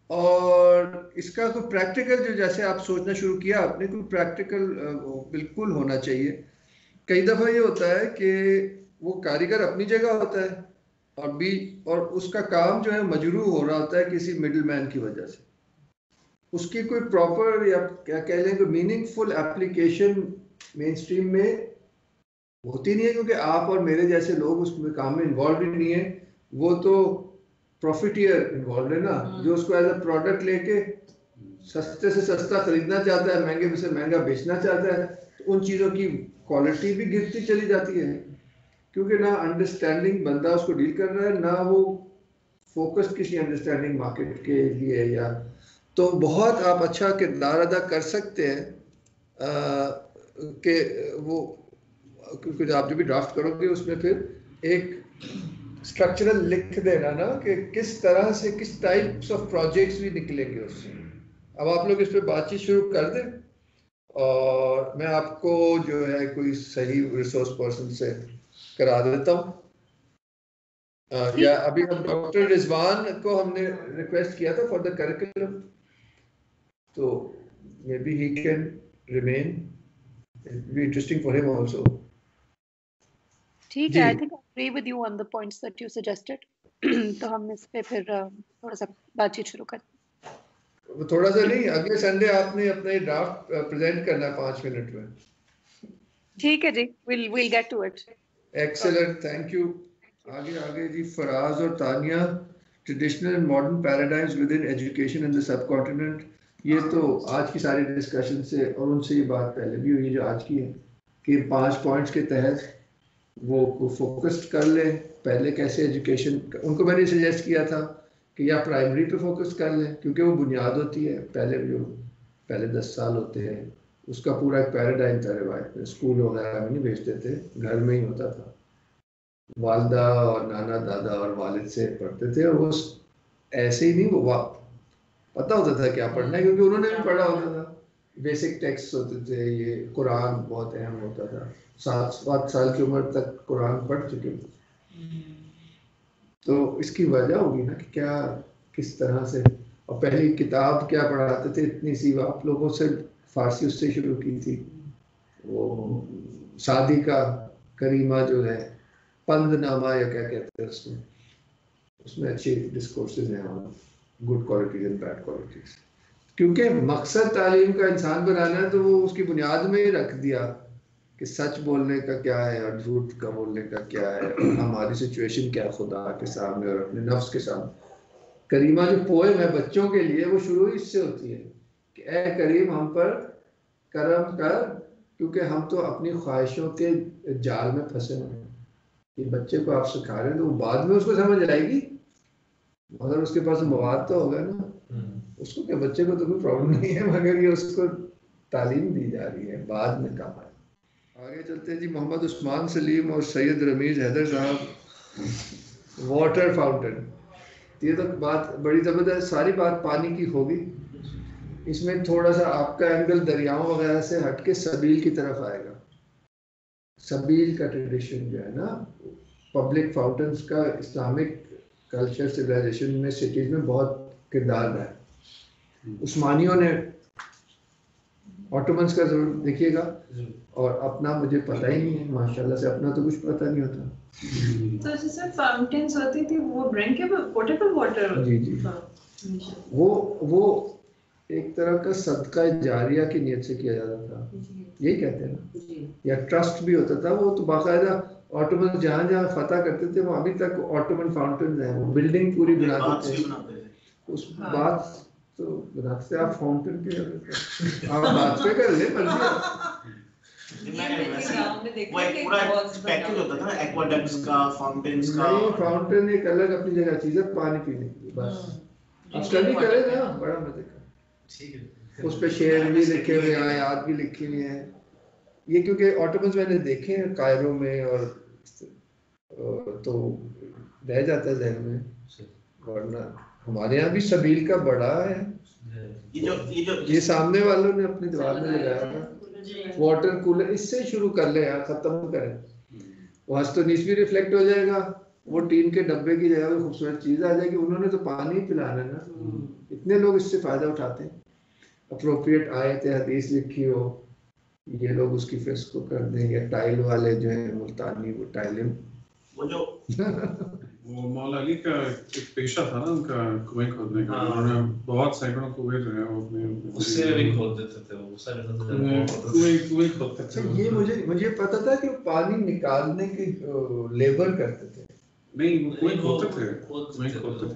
और इसका कोई प्रैक्टिकल जो जैसे आप सोचना शुरू किया आपने, कोई प्रैक्टिकल बिल्कुल होना चाहिए. कई दफ़ा ये होता है कि वो कारीगर अपनी जगह होता है और उसका काम जो है मजरू हो रहा होता है किसी मिडिल मैन की वजह से. उसकी कोई प्रॉपर या क्या कह लें कोई मीनिंगफुल एप्लीकेशन मेन स्ट्रीम में होती नहीं है, क्योंकि आप और मेरे जैसे लोग उसमें काम में इन्वॉल्व ही नहीं है. वो तो प्रॉफिटियर इन्वॉल्व है ना, जो उसको एज अ प्रोडक्ट लेके सस्ते से सस्ता खरीदना चाहता है, महंगे से महंगा बेचना चाहता है. तो उन चीज़ों की क्वालिटी भी गिरती चली जाती है, क्योंकि ना अंडरस्टैंडिंग बंदा उसको डील कर रहा है, ना वो फोकस किसी अंडरस्टैंडिंग मार्केट के लिए. या तो बहुत आप अच्छा किरदार अदा कर सकते हैं कि वो, क्योंकि आप जो भी ड्राफ्ट करोगे उसमें फिर एक स्ट्रक्चरल लिख देना ना कि किस तरह से किस टाइप्स ऑफ प्रोजेक्ट्स भी निकलेंगे उससे. अब आप लोग इस पर बातचीत शुरू कर दें और मैं आपको जो है कोई सही रिसोर्स पर्सन से करा देता हूँ. या अभी हम डॉक्टर रिजवान को हमने रिक्वेस्ट किया था फॉर द करिकुलम, तो maybe he can remain, it be interesting for him also. ठीक है, I think I agree with you on the points that you suggested. तो हम इस पे फिर थोड़ा सा बातचीत शुरू करते हैं. थोड़ा सा नहीं, अगले संडे आपने अपना ड्राफ्ट प्रेजेंट करना है 5 मिनट में. ठीक है जी, we'll get to it. Excellent, thank you. आगे जी फराज और Tania, traditional and modern paradigms with in education in the subcontinent. ये तो आज की सारी डिस्कशन से और उनसे ये बात पहले भी हुई जो आज की है कि 5 पॉइंट्स के तहत वो फोकस्ड कर ले. पहले कैसे एजुकेशन, उनको मैंने सजेस्ट किया था कि या प्राइमरी पे फोकस कर लें, क्योंकि वो बुनियाद होती है। पहले 10 साल होते हैं, उसका पूरा एक पैराडाइम था रिवायत में। स्कूल वगैरह में नहीं भेजते थे, घर में ही होता था। वालदा और नाना दादा और वालिद से पढ़ते थे, और वो ऐसे ही नहीं, वो पता होता था क्या पढ़ना है, क्योंकि उन्होंने भी पढ़ा होता था। बेसिक टेक्स्ट होते थे, ये कुरान बहुत अहम होता था। 7 साल की उम्र तक कुरान पढ़ चुके थे। तो इसकी वजह होगी ना कि क्या, किस तरह से, और पहली किताब क्या पढ़ाते थे, इतनी सी आप लोगों से फारसी उससे शुरू की थी, वो शादी का करीमा जो है, पंदनामा या क्या कहते हैं उसमें अच्छी डिस्कोर्सेज हैं, good qualities and bad qualities. क्योंकि मकसद तालीम का इंसान बनाना है, तो वो उसकी बुनियाद में ही रख दिया कि सच बोलने का क्या है और झूठ का बोलने का क्या है, और हमारी सिचुएशन क्या है खुदा के सामने और अपने नफ्स के सामने। करीमा जो पोएम है बच्चों के लिए, वो शुरू ही इससे होती है कि ए करीम हम पर करम कर, क्योंकि हम तो अपनी ख्वाहिशों के जाल में फंसे हुए हैं। कि बच्चे को आप सिखा रहे हैं तो बाद में उसको समझ आएगी, मगर उसके पास मवाद तो होगा ना। उसको क्या, बच्चे को तो कोई प्रॉब्लम नहीं है, मगर ये उसको तालीम दी जा रही है, बाद में काम है। आगे चलते हैं जी। मोहम्मद उस्मान सलीम और सैयद रमीज हैदर साहब, वाटर फाउंटेन। ये तो बात बड़ी ज़बरदस्त, सारी बात पानी की होगी। इसमें थोड़ा सा आपका एंगल दरियाओं वगैरह से हट के सबील की तरफ आएगा। सबील का ट्रेडिशन जो है ना, पब्लिक फाउंटेन्स का इस्लामिक कल्चर सिविलाइजेशन में, सिटीज में बहुत किरदार है। उस्मानियों ने, ऑटोमन्स का जरूर देखिएगा, और अपना मुझे पता ही नहीं है, माशाल्लाह से अपना तो कुछ पता नहीं होता। तो जैसे फाउंटेन्स होती थी, वो ड्रिंकेबल पोर्टेबल वाटर। जी जी, वो एक तरह का सदका जारिया की नियत से किया जाता था, यही कहते हैं ना, या ट्रस्ट भी होता था। वो तो बाकायदा ऑटोमन जहाँ जहाँ फतह करते थे, वो अभी तक ऑटोमन फाउंटेन है, वो बिल्डिंग पूरी बनाते थे। उस बात तो बनाते थे, आप फाउंटेन पे आप बात पे कर ले फाउंटेन एक अलग अपनी जगह चीज है, पानी पीने की बस। आप स्टडी करें ना, बड़ा मजे का। ठीक है, उस पे शेर भी लिखे हुए हैं, आयात भी लिखी हुई हैं। ये क्योंकि ऑटोमन्स मैंने देखे हैं कायरो में, और तो रह जाता है जहन में, वरना हमारे यहाँ भी सबील का बड़ा है। ये सामने वालों ने अपनी दीवार में लगाया वाटर कूलर, इससे शुरू कर ले यार, खत्म करें। वहां तो नीच भी रिफ्लेक्ट हो जाएगा, वो टीन के डब्बे की जगह में खूबसूरत चीज आ जाएगी। उन्होंने तो पानी पिलाना है ना, इतने लोग इससे फायदा उठाते हैं। अप्रोप्रिएट आयत हदीस लिखी हो, ये लोग उसकी फेस को कर देंगे। टाइल वाले जो है मुल्तानी, वो टाइलें, वो जो वो मौला अली का एक पेशा था ना उनका, कुएं खोदने का। उन्होंने बहुत सैकड़ों कुएं जो है वो अपने उससे भी खोद देते थे, वो सारे कुएं खोदते थे। ये मुझे पता था कि पानी निकालने की लेबर करते थे। नहीं, वो कुएं खोदते थे।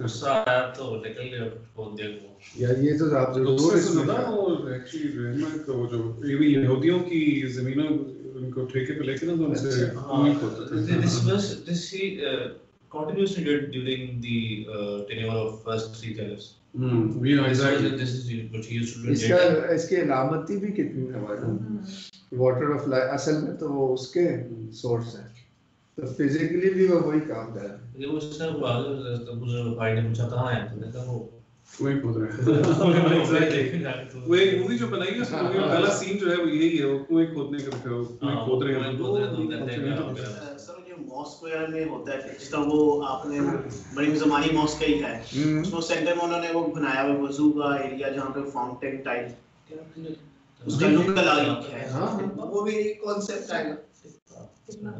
गुस्सा आया तो निकल गया, खोद दिया वो। यार ये तो आप जरूर इसमें ना, वो एक्चुअली रहमत को जो यहूदियों की जमीनों उनको ठेके पे लेके ना, तो उनसे कुएं खोदते थे। This he continuously did during the tenure of first 3 caliphs. Exactly. This is what he used to do. इसकी अलामती भी कितनी है, वाटर ऑफ लाइफ असल में तो वो उसके सोर्स है, तो फिजिकली भी वो वही काम कर रहा है। ये वो सब बुजुर्ग भाई ने पूछा कहाँ है, तो देखा वो कुएं खोद रहे हैं। एग्जैक्टली, वो एक मूवी जो बनाई है, उसमें पहला सीन जो है वो यही है, वो कुएं खोदने का दिखा, वो कुएं खोद रहे हैं। मॉस्क वगैरह में होता है, जिस तरह वो आपने बड़ी ज़मानी मॉस्क का ही है, उसमें सेंटर में उन्होंने वो बनाया हुआ वजू का एरिया, जहाँ पे फाउंटेन टाइप उसका लुक अलग है। हाँ, वो भी एक कॉन्सेप्ट है।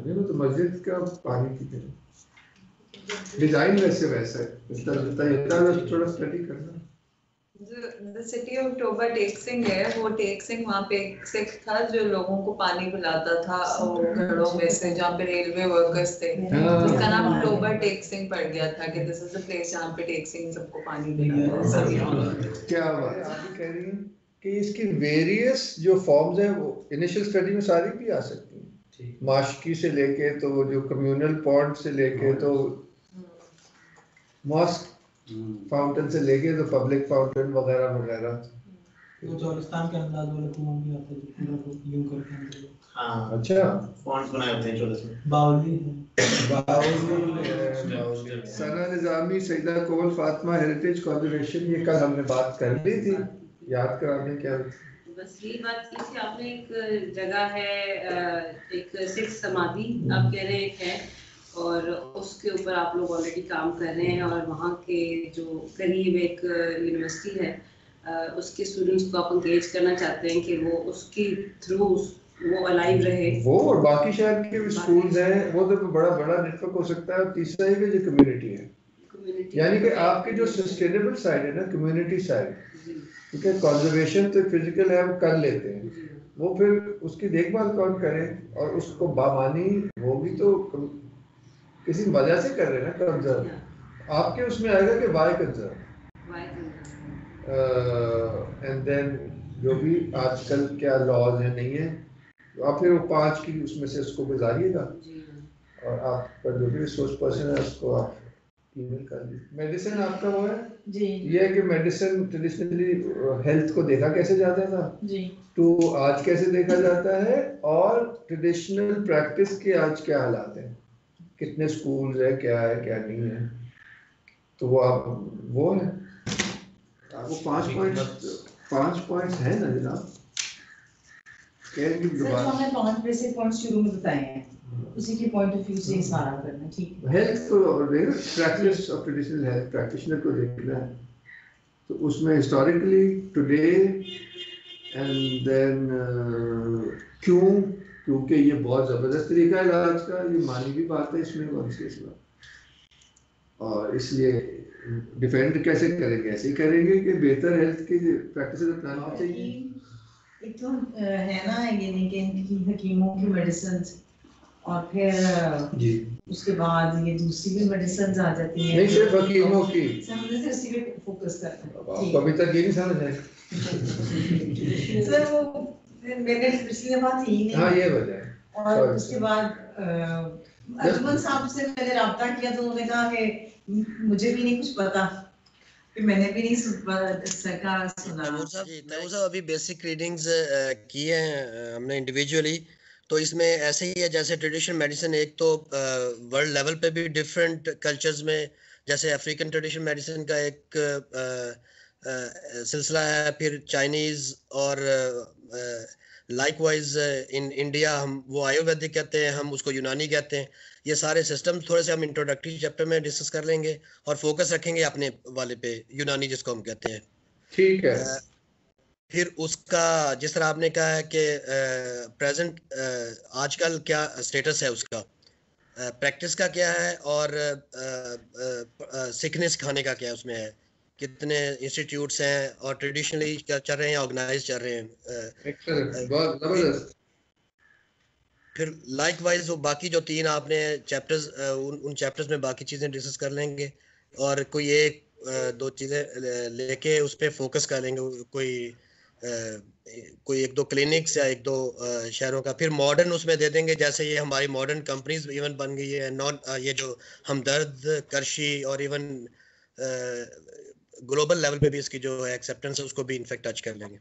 ये तो मस्जिद का पानी की तरह डिजाइन वैसे है, थोड़ा स्टडी करना। The city of Toba Teksing है, वो टेक्सिंग वहाँ पे एक सिख था जो लोगों को पानी पिलाता था घरों में से, जहाँ पे रेलवे वर्कर्स थे। उसका नाम टोबा टेक्सिंग पड़ गया था कि दिस इज द प्लेस जहाँ पे टेक्सिंग सबको पानी पिलाता है। क्या बात आप कह रही हैं कि इसकी वेरियस जो फॉर्म्स हैं वो इनिशियल स्टडी में सारी भी आ सकती हैं, माशकी से लेके तो जो कम्युनल पॉन्ड से लेके तो मॉस्क फाउंटेन से लेके तो पब्लिक फाउंटेन वगैरह वगैरह। वो चौलिस्तान के अंदाज वाला कुआं भी आता है जो पूरा को यूं करके अंदर। हाँ अच्छा, फॉन्ट बनाए होते हैं चौलिस्तान। बावली सना निजामी, सईदा कोमल फातिमा हेरिटेज कॉन्जर्वेशन, ये कल हमने बात कर ली थी, याद कराने क्या? बस यही बात की थी आपने। एक जगह है, एक सिख समाधि आप कह रहे हैं, और उसके ऊपर आप लोग ऑलरेडी काम कर रहे हैं, और वहाँ के जो करीब एक यूनिवर्सिटी है उसके स्टूडेंट्स को आप एंगेज करना चाहते हैं कि वो उसके थ्रू वो अलाइव रहे। वो और बाकी शहर के भी स्कूल्स हैं, वो तो बड़ा बड़ा नेटवर्क हो सकता है। और तीसरा ये जो कम्युनिटी है, यानी कि आपके जो सस्टेनेबल साइड है ना, कम्युनिटी साइड, ठीक है, कंजर्वेशन तो फिजिकल है, वो कर लेते हैं, वो फिर उसकी देखभाल कौन करे, और उसको बामानी वो भी तो किसी वजह से कर रहे हैं ना कंजर्व। आपके उसमें आएगा कि वाई कंजर्व, एंड देन जो भी आजकल क्या लॉज है नहीं है, तो आप फिर वो 5 की उसमें से उसको गुजारिएगा, और आपका जो भी रिसोर्स पर्सन है उसको आप ईमेल कर दीजिए। मेडिसिन आपका वो है जी, ये है कि मेडिसिन ट्रेडिशनली हेल्थ को देखा कैसे जाता था जी, तो आज कैसे देखा जाता है, और ट्रेडिशनल प्रैक्टिस के आज क्या हालात हैं, कितने स्कूल्स है, क्या है क्या नहीं है, तो वो आप वो है वो 5 पॉइंट्स है ना जनाब, सर जो हमने 5 बेसिक पॉइंट्स शुरू में बताए हैं उसी के पॉइंट ऑफ व्यू से सारा करना, ठीक है। हेल्थ को practice of traditional health practitioner को देखना है, तो उसमें हिस्टोरिकली टुडे एंड देन क्योंकि ये बहुत ज़बरदस्त तरीका है इलाज का, ये मानी भी बात है इसमें कॉन्शियसली, और इसलिए डिफेंड कैसे करेंगे, ऐसे ही करेंगे कि बेहतर हेल्थ की प्रैक्टिसेस अपनानी चाहिए। एक तो है ना ये लेकिन हकीमों की मेडिसिन, और फिर जी उसके बाद ये दूसरी भी मेडिसिन आ जाती है, नहीं सिर्फ हकीमों की, समझे से उसी पे फोकस करना है। अभी तक ये नहीं समझ आया सर वो मैंने पिछली दफा थी नहीं, हाँ ये वजह है। और उसके बाद अजमन साहब से मैंने रब्ता किया तो उन्होंने कहा कि मुझे भी नहीं कुछ पता, कि मैंने भी नहीं सुना। तैमूर साहब अभी बेसिक रीडिंग्स की हैं हमने इंडिविजुअली, तो इसमें ऐसे ही है जैसे ट्रेडिशनल मेडिसिन, एक तो वर्ल्ड लेवल पे भी डिफरेंट कल्चर्स में, जैसे अफ्रीकन ट्रेडिशनल मेडिसिन का एक सिलसिला है, फिर चाइनीज़, और लाइकवाइज इन इंडिया हम वो आयुर्वेदिक कहते हैं, हम उसको यूनानी कहते हैं। ये सारे सिस्टम्स थोड़े से हम इंट्रोडक्टरी चैप्टर में डिस्कस कर लेंगे, और फोकस रखेंगे अपने वाले पे, यूनानी जिसको हम कहते हैं। ठीक है। फिर उसका जिस तरह आपने कहा है कि प्रेजेंट आजकल क्या स्टेटस है उसका, प्रैक्टिस का क्या है, और सीखने सिखाने का क्या है, उसमें है कितने इंस्टीट्यूट्स हैं, और ट्रेडिशनली क्या चल रहे हैं, ऑर्गेनाइज चल रहे हैं। फिर लाइकवाइज वो बाकी जो 3 आपने चैप्टर्स, उन चैप्टर्स में बाकी चीज़ें डिस्कस कर लेंगे, और कोई 1-2 चीज़ें लेके उस पर फोकस कर लेंगे, कोई 1-2 क्लिनिक्स या 1-2 शहरों का। फिर मॉडर्न उसमें दे देंगे, जैसे ये हमारी मॉडर्न कंपनीज इवन बन गई है, नॉन ये जो हमदर्द, करशी, और इवन ग्लोबल लेवल पे भी इसकी जो एक्सेप्टेंस है उसको भी इनफेक्ट टच कर लेंगे।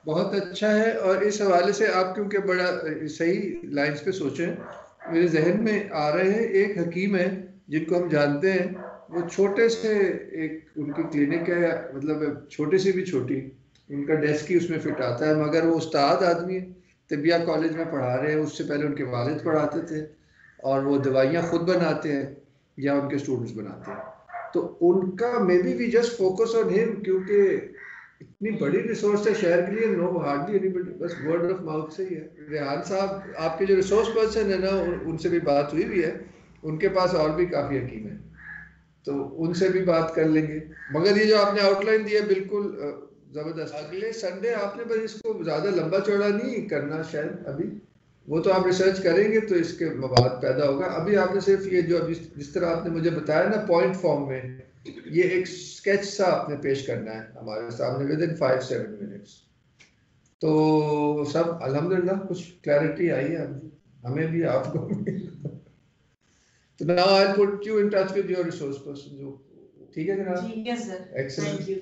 बहुत अच्छा है, और इस हवाले से आप क्योंकि बड़ा सही लाइंस पे सोचे, मेरे जहन में आ रहे हैं, एक हकीम है जिनको हम जानते हैं, वो छोटे से एक उनकी क्लिनिक है, मतलब छोटी सी भी छोटी, उनका डेस्क ही उसमें फिट आता है, मगर वो उस्ताद आदमी है, तिबिया कॉलेज में पढ़ा रहे हैं, उससे पहले उनके वालिद पढ़ाते थे, और वो दवाइयाँ खुद बनाते हैं या उनके स्टूडेंट्स बनाते हैं, तो उनका may be just focus on him, क्योंकि इतनी बड़ी रिसोर्स है शहर के लिए, नो हार्डली एनीबडी, बस वर्ड ऑफ माउथ से ही है। रेहान साहब आपके जो रिसोर्स पर्सन है ना, उनसे भी बात हुई भी है, उनके पास और भी काफ़ी हकीम है, तो उनसे भी बात कर लेंगे। मगर ये जो आपने आउटलाइन दिया बिल्कुल ज़बरदस्त। अगले संडे आपने बस इसको ज़्यादा लंबा चौड़ा नहीं करना शायद अभी, वो तो आप रिसर्च करेंगे तो इसके मवाद पैदा होगा। अभी आपने सिर्फ ये जो अभी जिस तरह आपने मुझे बताया ना पॉइंट फॉर्म में, ये एक स्केच सा आपने पेश करना है हमारे सामने विद इन 5-7 मिनट्स, तो सब अल्हम्दुलिल्लाह कुछ क्लैरिटी आई है हमें भी, आपको भी। तो now I will put you in touch with your resource person, जो ठीक है जनाब? ठीक है सर, Excellent. Thank you.